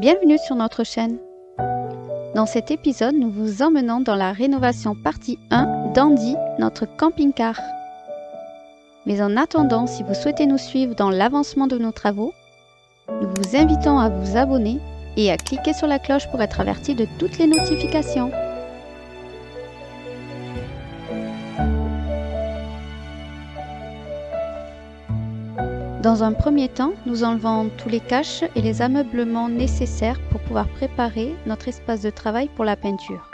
Bienvenue sur notre chaîne. Dans cet épisode, nous vous emmenons dans la rénovation partie 1 d'Andy, notre camping-car. Mais en attendant, si vous souhaitez nous suivre dans l'avancement de nos travaux, nous vous invitons à vous abonner et à cliquer sur la cloche pour être averti de toutes les notifications. Dans un premier temps, nous enlevons tous les caches et les ameublements nécessaires pour pouvoir préparer notre espace de travail pour la peinture.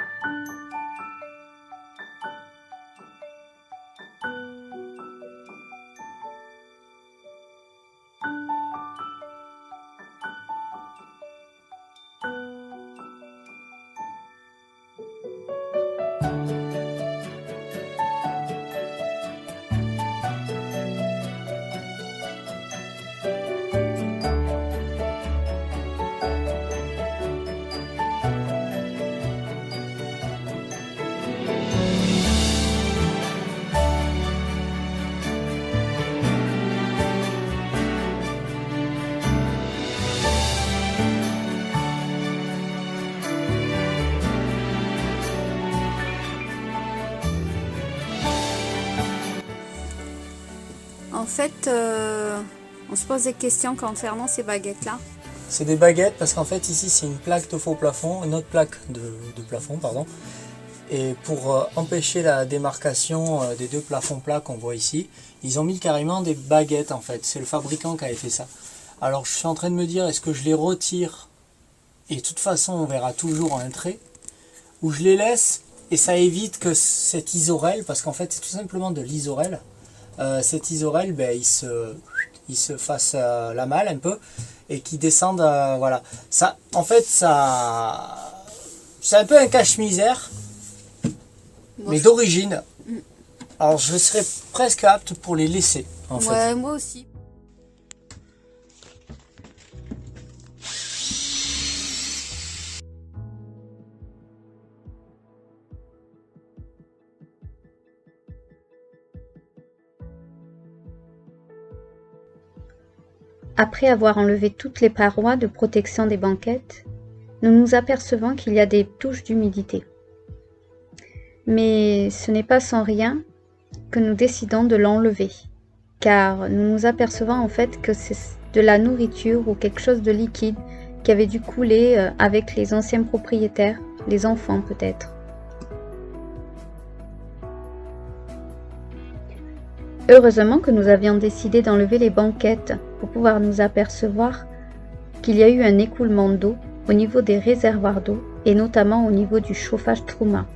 En fait, on se pose des questions concernant ces baguettes-là. C'est des baguettes parce qu'en fait ici c'est une plaque de faux plafond, une autre plaque de plafond pardon. Et pour empêcher la démarcation des deux plafonds plats qu'on voit ici, ils ont mis carrément des baguettes en fait. C'est le fabricant qui avait fait ça. Alors je suis en train de me dire, est-ce que je les retire et de toute façon on verra toujours un trait, ou je les laisse et ça évite que cette isorel, parce qu'en fait c'est tout simplement de l'isorel, cette isorel il se fasse la malle un peu et qui descende, voilà. Ça, en fait ça c'est un peu un cache-misère, mais d'origine. Alors je serais presque apte pour les laisser en fait. Ouais, moi aussi. Après avoir enlevé toutes les parois de protection des banquettes, nous nous apercevons qu'il y a des touches d'humidité. Mais ce n'est pas sans rien que nous décidons de l'enlever, car nous nous apercevons en fait que c'est de la nourriture ou quelque chose de liquide qui avait dû couler avec les anciens propriétaires, les enfants peut-être. Heureusement que nous avions décidé d'enlever les banquettes pour pouvoir nous apercevoir qu'il y a eu un écoulement d'eau au niveau des réservoirs d'eau et notamment au niveau du chauffage Truma.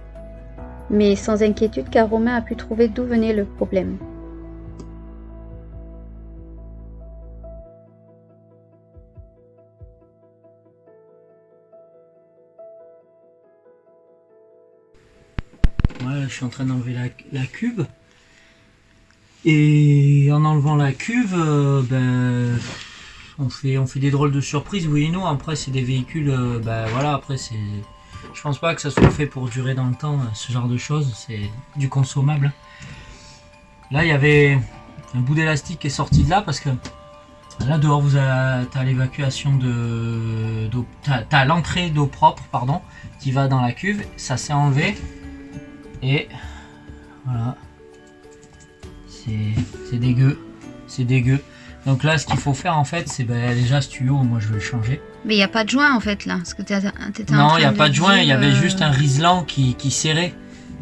Mais sans inquiétude car Romain a pu trouver d'où venait le problème. Voilà, je suis en train d'enlever la cuve. Et en enlevant la cuve, on fait des drôles de surprises, oui et non. Après c'est des véhicules, voilà, après c'est, je pense pas que ça soit fait pour durer dans le temps, ce genre de choses, c'est du consommable. Là il y avait un bout d'élastique qui est sorti de là parce que là dehors t'as l'évacuation d'eau, t'as l'entrée d'eau propre, pardon, qui va dans la cuve, ça s'est enlevé et voilà. C'est dégueu, c'est dégueu. Donc là, ce qu'il faut faire en fait, c'est déjà ce tuyau, moi je vais le changer. Mais il n'y a pas de joint en fait là, parce que non, il n'y a pas de joint, il y avait juste un riselant qui serrait.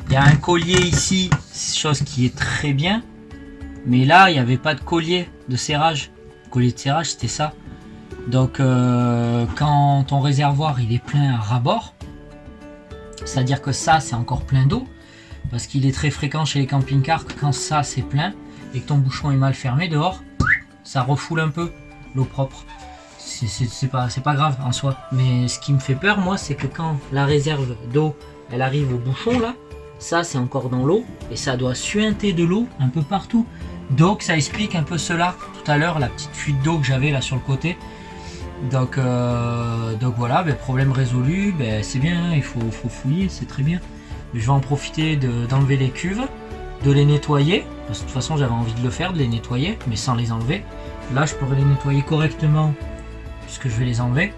Il y a un collier ici, chose qui est très bien. Mais là, il n'y avait pas de collier de serrage. Le collier de serrage, c'était ça. Donc quand ton réservoir il est plein à ras-bord, c'est-à-dire que ça, c'est encore plein d'eau. Parce qu'il est très fréquent chez les camping-cars que quand ça c'est plein et que ton bouchon est mal fermé dehors, ça refoule un peu l'eau propre. C'est pas grave en soi. Mais ce qui me fait peur moi, c'est que quand la réserve d'eau elle arrive au bouchon là, ça c'est encore dans l'eau et ça doit suinter de l'eau un peu partout. Donc ça explique un peu cela tout à l'heure, la petite fuite d'eau que j'avais là sur le côté. Donc voilà, problème résolu, c'est bien, il faut fouiller, c'est très bien. Je vais en profiter d'enlever les cuves, de les nettoyer, parce que de toute façon j'avais envie de le faire, de les nettoyer, mais sans les enlever. Là je pourrais les nettoyer correctement, puisque je vais les enlever.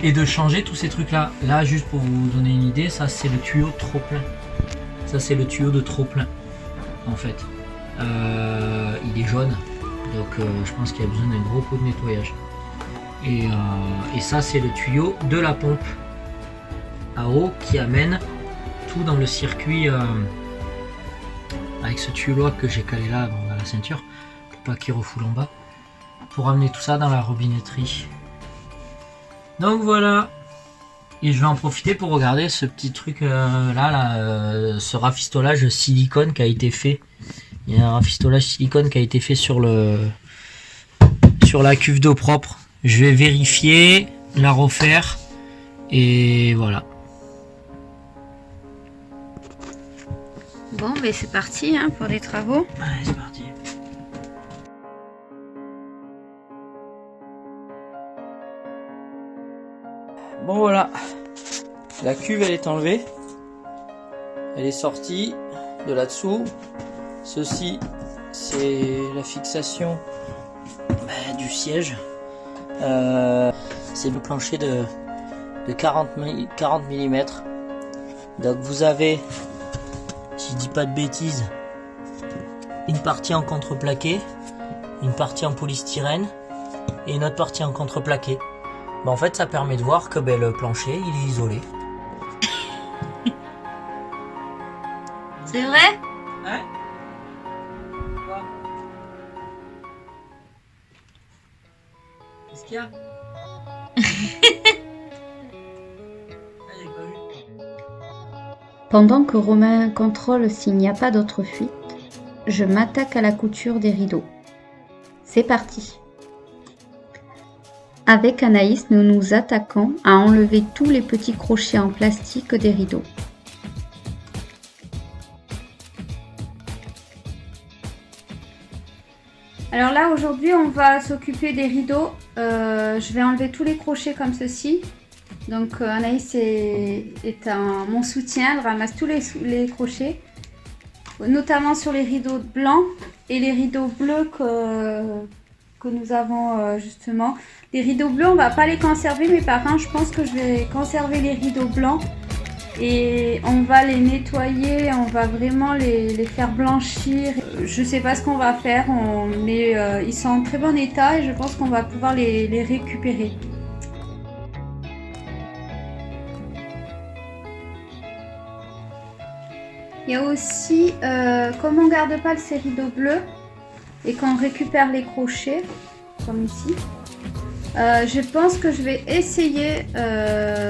et de changer tous ces trucs là. Là, juste pour vous donner une idée, ça c'est le tuyau trop plein. Ça c'est le tuyau de trop plein en fait. Il est jaune, donc je pense qu'il y a besoin d'un gros coup de nettoyage. Et ça c'est le tuyau de la pompe à eau qui amène tout dans le circuit avec ce tuyau là que j'ai calé là dans la ceinture pour pas qu'il refoule en bas, pour amener tout ça dans la robinetterie. Donc voilà, et je vais en profiter pour regarder ce petit truc ce rafistolage silicone qui a été fait. Il y a un rafistolage silicone qui a été fait sur la cuve d'eau propre. Je vais vérifier, la refaire et voilà. Bon, ben c'est parti hein, pour les travaux. Allez, c'est parti. Bon voilà, la cuve elle est enlevée, elle est sortie de là-dessous. Ceci c'est la fixation du siège. C'est le plancher de 40 mm. Donc vous avez, si je dis pas de bêtises, une partie en contreplaqué, une partie en polystyrène et une autre partie en contreplaqué. En fait ça permet de voir que le plancher il est isolé. C'est vrai? Ouais. Qu'est-ce qu'il y a? Pendant que Romain contrôle s'il n'y a pas d'autre fuite, je m'attaque à la couture des rideaux. C'est parti! Avec Anaïs, nous nous attaquons à enlever tous les petits crochets en plastique des rideaux. Alors là, aujourd'hui, on va s'occuper des rideaux. Je vais enlever tous les crochets comme ceci. Donc Anaïs est mon soutien, elle ramasse tous les crochets, notamment sur les rideaux blancs et les rideaux bleus que nous avons justement. Les rideaux bleus, on va pas les conserver, mais par contre, je pense que je vais conserver les rideaux blancs et on va les nettoyer, on va vraiment les faire blanchir. Je sais pas ce qu'on va faire, ils sont en très bon état et je pense qu'on va pouvoir les récupérer. Il y a aussi, comme on ne garde pas ces rideaux bleus et qu'on récupère les crochets, comme ici, je pense que je vais essayer,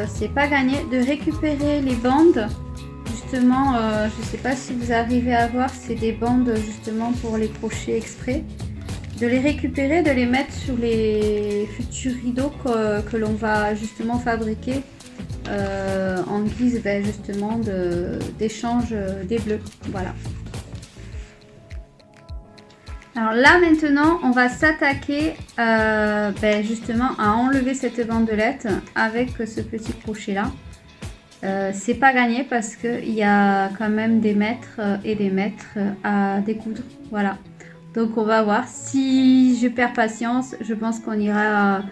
c'est pas gagné, de récupérer les bandes. Justement, je ne sais pas si vous arrivez à voir, c'est des bandes justement pour les crochets exprès. De les récupérer, de les mettre sur les futurs rideaux que l'on va justement fabriquer. En guise justement d'échange des bleus. Voilà. Alors là maintenant on va s'attaquer justement à enlever cette bandelette avec ce petit crochet là. C'est pas gagné parce qu'il y a quand même des mètres et des mètres à découdre. Voilà. Donc on va voir. Si je perds patience, je pense qu'on ira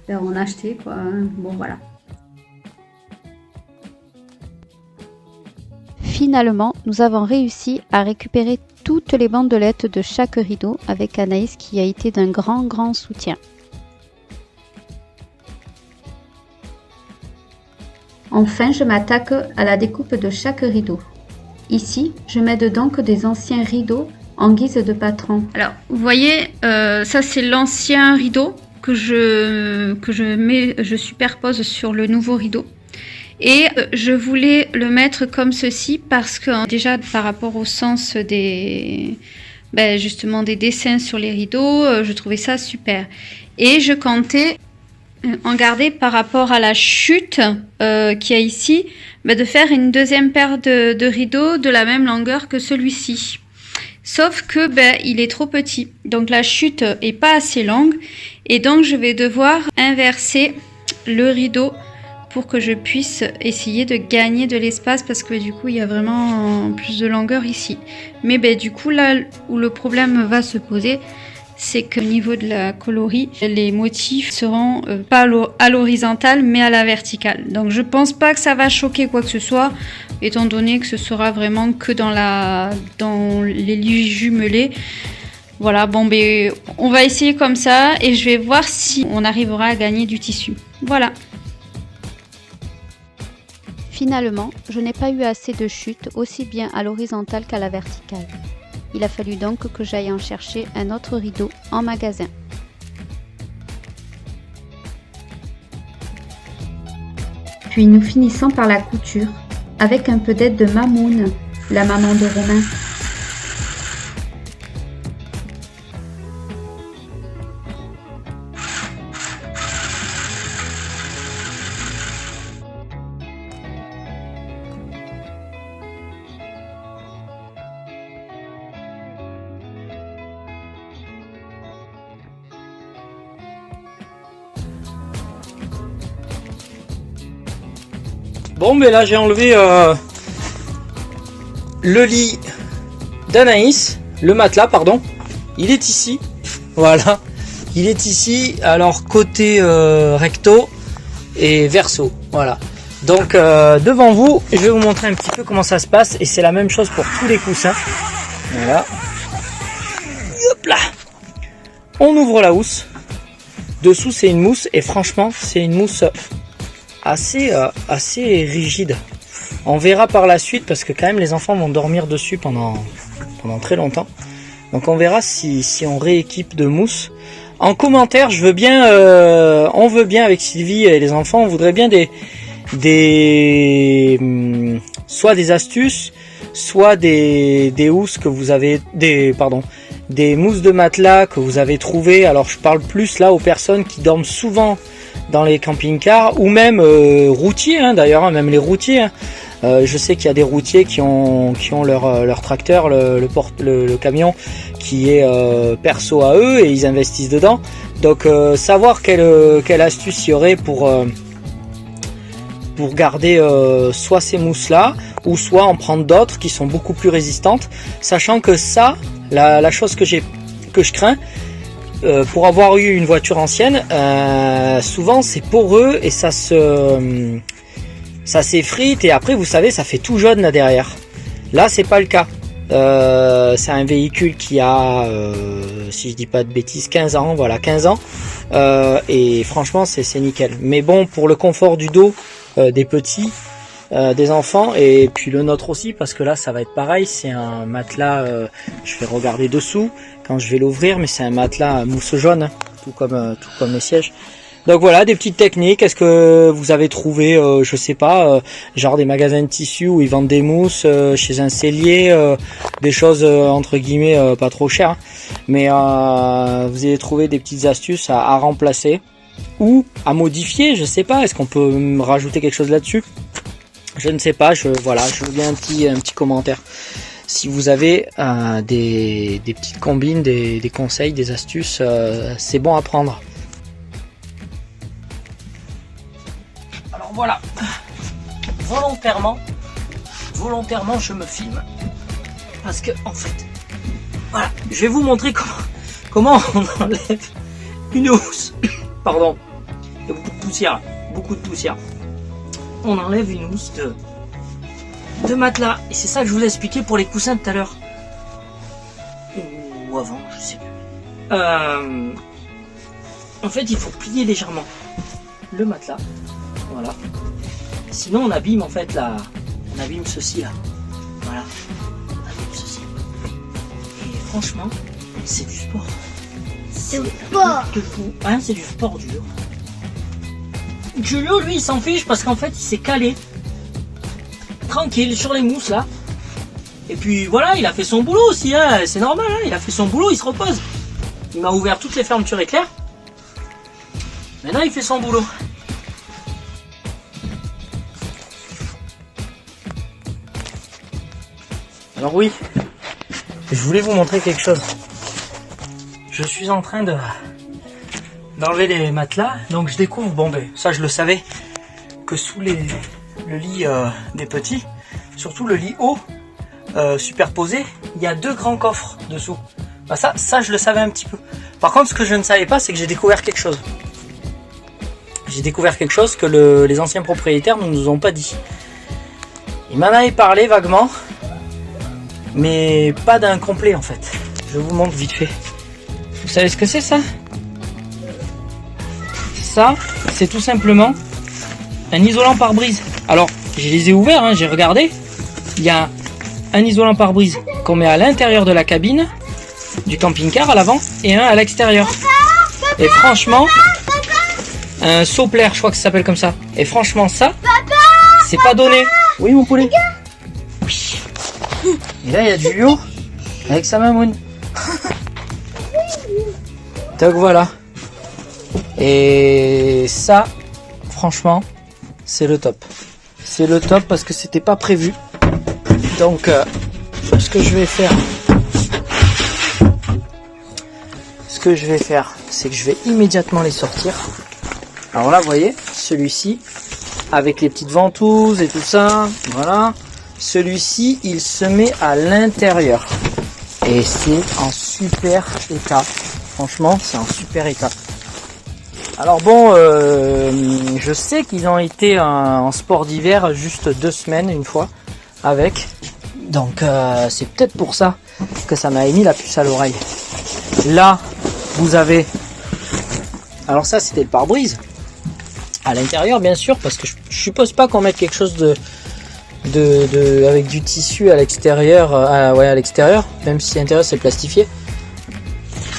en acheter quoi. Bon voilà. Finalement, nous avons réussi à récupérer toutes les bandelettes de chaque rideau avec Anaïs qui a été d'un grand soutien. Enfin, je m'attaque à la découpe de chaque rideau. Ici, je mets dedans que des anciens rideaux en guise de patron. Alors, vous voyez, ça c'est l'ancien rideau que je superpose sur le nouveau rideau. Et je voulais le mettre comme ceci parce que déjà par rapport au sens justement des dessins sur les rideaux, je trouvais ça super. Et je comptais en garder par rapport à la chute qu'il y a ici, de faire une deuxième paire de rideaux de la même longueur que celui-ci. Sauf que il est trop petit, donc la chute est pas assez longue et donc je vais devoir inverser le rideau pour que je puisse essayer de gagner de l'espace parce que du coup il y a vraiment plus de longueur ici. Mais du coup là où le problème va se poser, c'est qu'au niveau de la coloris, les motifs seront pas à l'horizontale mais à la verticale. Donc je pense pas que ça va choquer quoi que ce soit, étant donné que ce sera vraiment que dans les lits jumelés. Voilà, bon ben on va essayer comme ça et je vais voir si on arrivera à gagner du tissu. Voilà. Finalement, je n'ai pas eu assez de chute aussi bien à l'horizontale qu'à la verticale. Il a fallu donc que j'aille en chercher un autre rideau en magasin. Puis nous finissons par la couture, avec un peu d'aide de Mamoun, la maman de Romain. Bon, mais là j'ai enlevé le lit d'Anaïs, le matelas, pardon. Il est ici, voilà. Il est ici, alors côté recto et verso, voilà. Donc devant vous, je vais vous montrer un petit peu comment ça se passe. Et c'est la même chose pour tous les coussins. Voilà. Hop là. On ouvre la housse. Dessous c'est une mousse et franchement c'est une mousse assez rigide. On verra par la suite parce que quand même les enfants vont dormir dessus pendant très longtemps. Donc on verra si on rééquipe de mousse. En commentaire, je veux bien, on veut bien avec Sylvie et les enfants, on voudrait bien soit des astuces, soit des housses que vous avez, des mousses de matelas que vous avez trouvées. Alors je parle plus là aux personnes qui dorment souvent dans les camping-cars ou même routiers, hein, d'ailleurs, hein, même les routiers. Hein. Je sais qu'il y a des routiers qui ont leur tracteur, le camion qui est perso à eux et ils investissent dedans. Donc savoir quelle astuce il y aurait pour garder soit ces mousses là ou soit en prendre d'autres qui sont beaucoup plus résistantes, sachant que ça, la chose que je crains, pour avoir eu une voiture ancienne, souvent c'est poreux et ça s'effrite et après vous savez ça fait tout jaune là derrière. Là c'est pas le cas. C'est un véhicule qui a, si je dis pas de bêtises, 15 ans, voilà 15 ans. Et franchement c'est nickel. Mais bon, pour le confort du dos des petits, des enfants et puis le nôtre aussi, parce que là ça va être pareil, c'est un matelas, je vais regarder dessous quand je vais l'ouvrir, mais c'est un matelas mousse jaune, hein, tout comme les sièges. Donc voilà, des petites techniques. Est-ce que vous avez trouvé, je sais pas, genre des magasins de tissus où ils vendent des mousses, chez un sellier, des choses entre guillemets pas trop chères, hein, mais vous avez trouvé des petites astuces à remplacer ou à modifier, je sais pas. Est-ce qu'on peut rajouter quelque chose là-dessus? Je ne sais pas. Je veux bien un petit commentaire. Si vous avez des petites combines, des conseils, des astuces, c'est bon à prendre. Alors voilà, volontairement je me filme parce que en fait, voilà, je vais vous montrer comment on enlève une housse. Pardon, il y a beaucoup de poussière. On enlève une housse de matelas et c'est ça que je vous ai expliqué pour les coussins tout à l'heure ou avant, je sais plus. En fait, il faut plier légèrement le matelas, voilà. Sinon, on abîme en fait on abîme ceci là, voilà. On abîme ceci. Et franchement, c'est du sport. C'est du sport. Hein, c'est du sport dur. Julio, lui, il s'en fiche parce qu'en fait, il s'est calé tranquille sur les mousses là. Et puis voilà, il a fait son boulot aussi, hein. C'est normal, hein. Il a fait son boulot, il se repose. Il m'a ouvert toutes les fermetures éclairs. Maintenant, il fait son boulot. Alors oui, je voulais vous montrer quelque chose. Je suis en train d'enlever les matelas, donc je découvre, bon ben ça je le savais, que sous le lit des petits, surtout le lit haut superposé, il y a deux grands coffres dessous. Bah ça je le savais un petit peu. Par contre, ce que je ne savais pas, c'est que j'ai découvert quelque chose. J'ai découvert quelque chose que les anciens propriétaires ne nous ont pas dit. Ils m'en avaient parlé vaguement, mais pas d'un complet en fait. Je vous montre vite fait. Vous savez ce que c'est ça? Ça, c'est tout simplement un isolant pare-brise. Alors, je les ai ouverts, hein, j'ai regardé. Il y a un isolant pare-brise qu'on met à l'intérieur de la cabine du camping-car à l'avant et un à l'extérieur. Et franchement, un Soplair, je crois que ça s'appelle comme ça. Et franchement, ça, c'est pas donné. Oui, mon poulet. Oui. Et là, il y a Julio avec sa mamoune. Donc voilà. Et ça, franchement, c'est le top. C'est le top parce que c'était pas prévu. Donc, ce que je vais faire, c'est que je vais immédiatement les sortir. Alors là, vous voyez, celui-ci, avec les petites ventouses et tout ça, voilà. Celui-ci, il se met à l'intérieur. Et c'est en super état. Franchement, c'est en super état. Alors bon, je sais qu'ils ont été en sport d'hiver juste 2 semaines, une fois, avec. Donc c'est peut-être pour ça que ça m'a émis la puce à l'oreille. Là, vous avez... Alors ça, c'était le pare-brise. À l'intérieur, bien sûr, parce que je suppose pas qu'on mette quelque chose avec du tissu à l'extérieur, ouais, à l'extérieur, même si à l'intérieur c'est plastifié.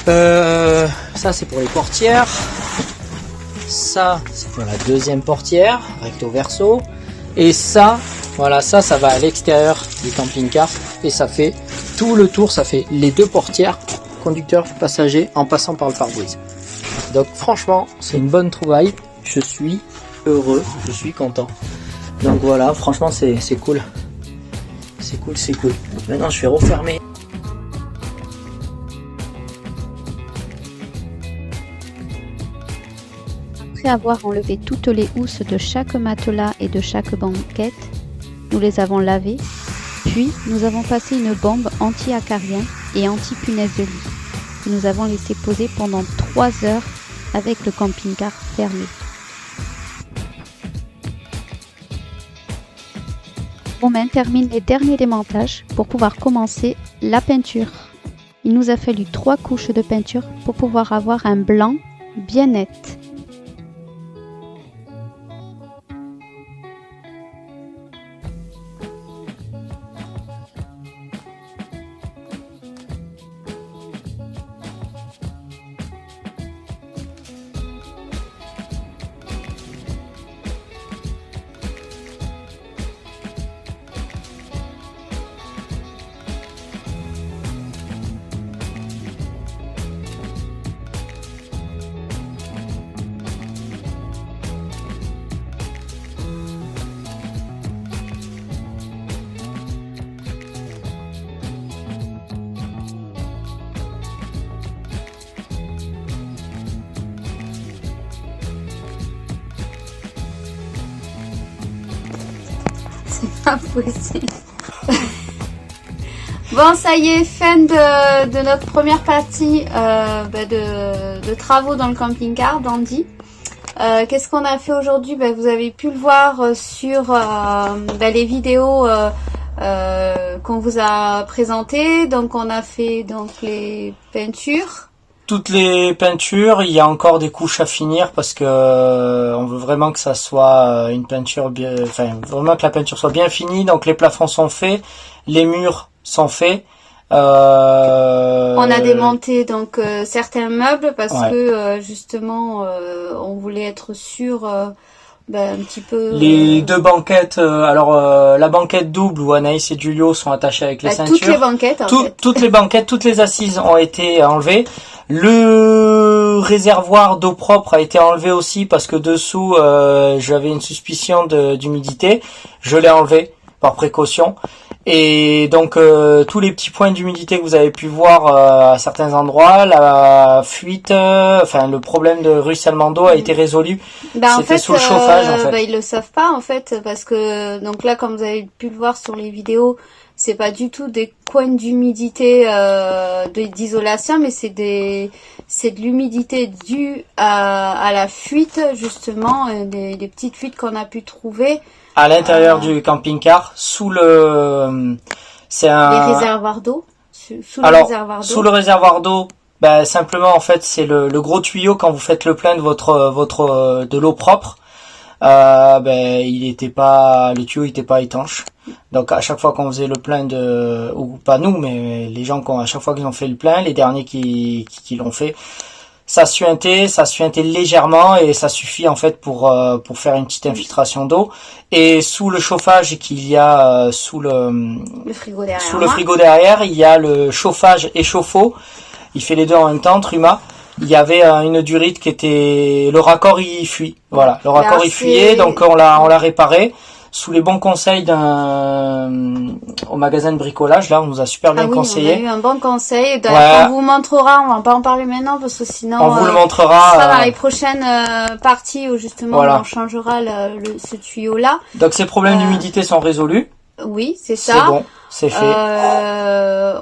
Ça c'est pour les portières. Ça c'est pour la deuxième portière, recto verso. Et ça, voilà, ça va à l'extérieur du camping-car et ça fait tout le tour, ça fait les 2 portières, conducteur, passager, en passant par le pare-brise. Donc franchement, c'est une bonne trouvaille. Je suis heureux, je suis content. Donc voilà, franchement c'est cool. C'est cool, c'est cool. Maintenant je vais refermer. Après avoir enlevé toutes les housses de chaque matelas et de chaque banquette, nous les avons lavées, puis nous avons passé une bombe anti-acarien et anti-punaise de lit, que nous avons laissé poser pendant 3 heures avec le camping-car fermé. Romain termine les derniers démontages pour pouvoir commencer la peinture. Il nous a fallu 3 couches de peinture pour pouvoir avoir un blanc bien net. C'est pas possible. Bon, ça y est, fin de notre première partie de travaux dans le camping-car d'Andy. Qu'est-ce qu'on a fait aujourd'hui? Vous avez pu le voir sur les vidéos qu'on vous a présentées. Donc on a fait les peintures. Toutes les peintures, il y a encore des couches à finir parce que on veut vraiment que ça soit une peinture bien, vraiment que la peinture soit bien finie. Donc les plafonds sont faits, les murs sont faits. On a démonté donc certains meubles parce que justement on voulait être sûr un petit peu. Les 2 banquettes, la banquette double où Anaïs et Julio sont attachés avec les ceintures. Toutes les banquettes toutes les banquettes, toutes les assises ont été enlevées. Le réservoir d'eau propre a été enlevé aussi parce que dessous j'avais une suspicion d'humidité. Je l'ai enlevé par précaution. Et donc tous les petits points d'humidité que vous avez pu voir à certains endroits, la fuite, le problème de ruissellement d'eau a été résolu. C'était sous le chauffage en fait. Ils le savent pas en fait parce que donc là comme vous avez pu le voir sur les vidéos, c'est pas du tout des coins d'humidité d'isolation, mais c'est de l'humidité due à la fuite, justement, des petites fuites qu'on a pu trouver à l'intérieur du camping-car, sous le les réservoirs d'eau. Sous le réservoir d'eau, ben, simplement en fait c'est le gros tuyau quand vous faites le plein de de l'eau propre. Ben le tuyau était pas étanche. Donc à chaque fois qu'on faisait le plein ou pas nous, mais les gens à chaque fois qu'ils ont fait le plein, les derniers qui l'ont fait, ça suintait légèrement et ça suffit en fait pour faire une petite infiltration d'eau. Et sous le chauffage qu'il y a sous le frigo derrière, il y a le chauffage et chauffe-eau. Il fait les deux en même temps, Truma. Il y avait une durite qui était, le raccord il fuit. Voilà, le raccord il fuyait, donc on l'a réparé sous les bons conseils au magasin de bricolage. Là, on nous a super bien conseillé. On a eu un bon conseil. D'ailleurs, on vous montrera, on va pas en parler maintenant parce que sinon on vous le montrera. Ce sera dans les prochaines parties où justement on changera ce tuyau là. Donc ces problèmes d'humidité sont résolus. Oui, c'est ça. C'est bon, c'est fait.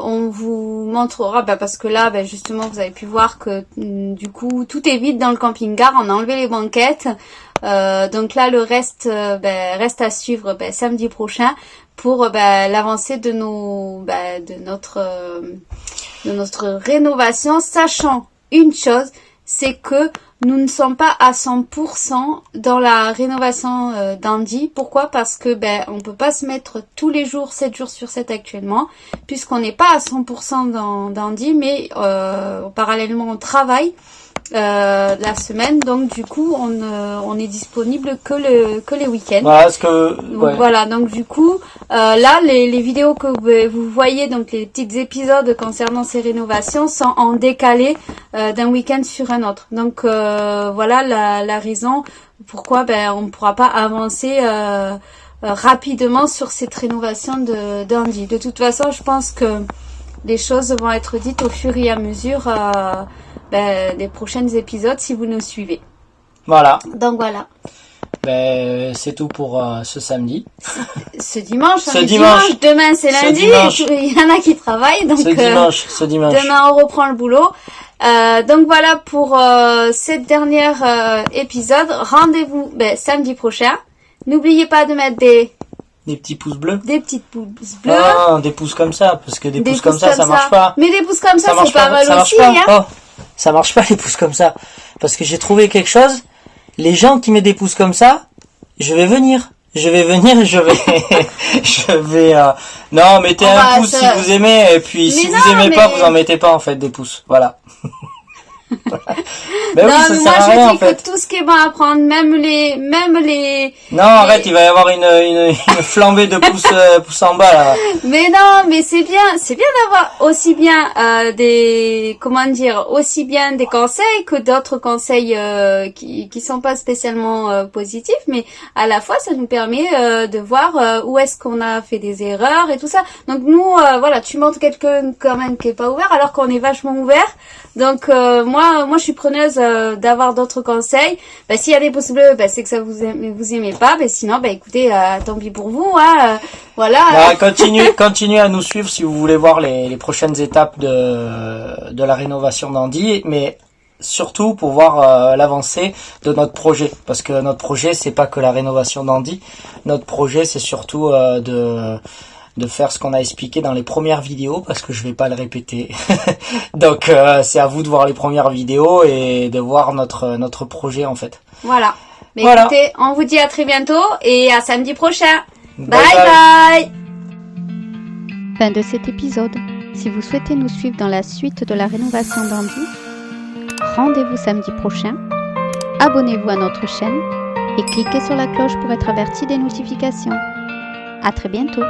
On vous montrera, parce que là, justement, vous avez pu voir que du coup, tout est vide dans le camping-car. On a enlevé les banquettes. Donc là, le reste reste à suivre samedi prochain pour l'avancée de notre rénovation, sachant une chose, c'est que nous ne sommes pas à 100% dans la rénovation d'Andy. Pourquoi? Parce que on peut pas se mettre tous les jours, 7 jours sur 7 actuellement, puisqu'on n'est pas à 100% dans d'Andy, mais parallèlement on travaille la semaine, donc du coup on est disponible que les week-ends. Voilà, donc du coup là les vidéos que vous voyez, donc les petits épisodes concernant ces rénovations sont en décalé d'un week-end sur un autre. Donc voilà la raison pourquoi on ne pourra pas avancer rapidement sur cette rénovation d'Andy. De toute façon, je pense que les choses vont être dites au fur et à mesure des prochains épisodes si vous nous suivez. Voilà. Donc voilà. C'est tout pour ce samedi. Ce dimanche. Dimanche. Demain c'est lundi. Il y en a qui travaillent. Donc ce dimanche. Demain on reprend le boulot. Donc voilà pour cette dernière épisode. Rendez-vous samedi prochain. N'oubliez pas de mettre des petits pouces bleus. Des petites pouces bleus. Ah, des pouces comme ça, parce que des pouces comme ça marche pas. Mais des pouces comme ça c'est pas mal aussi. Ça marche pas les pouces comme ça. Parce que j'ai trouvé quelque chose. Les gens qui mettent des pouces comme ça, je vais venir, je vais, non, mettez un pouce si vous aimez, et puis si vous aimez pas, vous en mettez pas, en fait, des pouces. Voilà. Mais moi je dis que tout ce qui est bon à prendre, même les. Non, arrête, il va y avoir une flambée de pouces en bas là. Mais non, mais c'est bien d'avoir aussi bien aussi bien des conseils que d'autres conseils qui sont pas spécialement positifs, mais à la fois ça nous permet de voir où est-ce qu'on a fait des erreurs et tout ça. Donc nous, tu montres quelqu'un quand même qui est pas ouvert, alors qu'on est vachement ouvert. Donc moi je suis preneuse d'avoir d'autres conseils. S'il y a des pouces bleus, c'est que ça vous aimez pas. Sinon, écoutez, tant pis pour vous. Voilà. Continuez à nous suivre si vous voulez voir les prochaines étapes de la rénovation d'Andy, mais surtout pour voir l'avancée de notre projet, parce que notre projet c'est pas que la rénovation d'Andy. Notre projet c'est surtout de faire ce qu'on a expliqué dans les premières vidéos, parce que je vais pas le répéter. Donc c'est à vous de voir les premières vidéos et de voir notre projet en fait. Voilà. Écoutez, on vous dit à très bientôt et à samedi prochain. Bye bye. Fin de cet épisode. Si vous souhaitez nous suivre dans la suite de la rénovation d'Andy, rendez-vous samedi prochain. Abonnez-vous à notre chaîne et cliquez sur la cloche pour être averti des notifications. À très bientôt.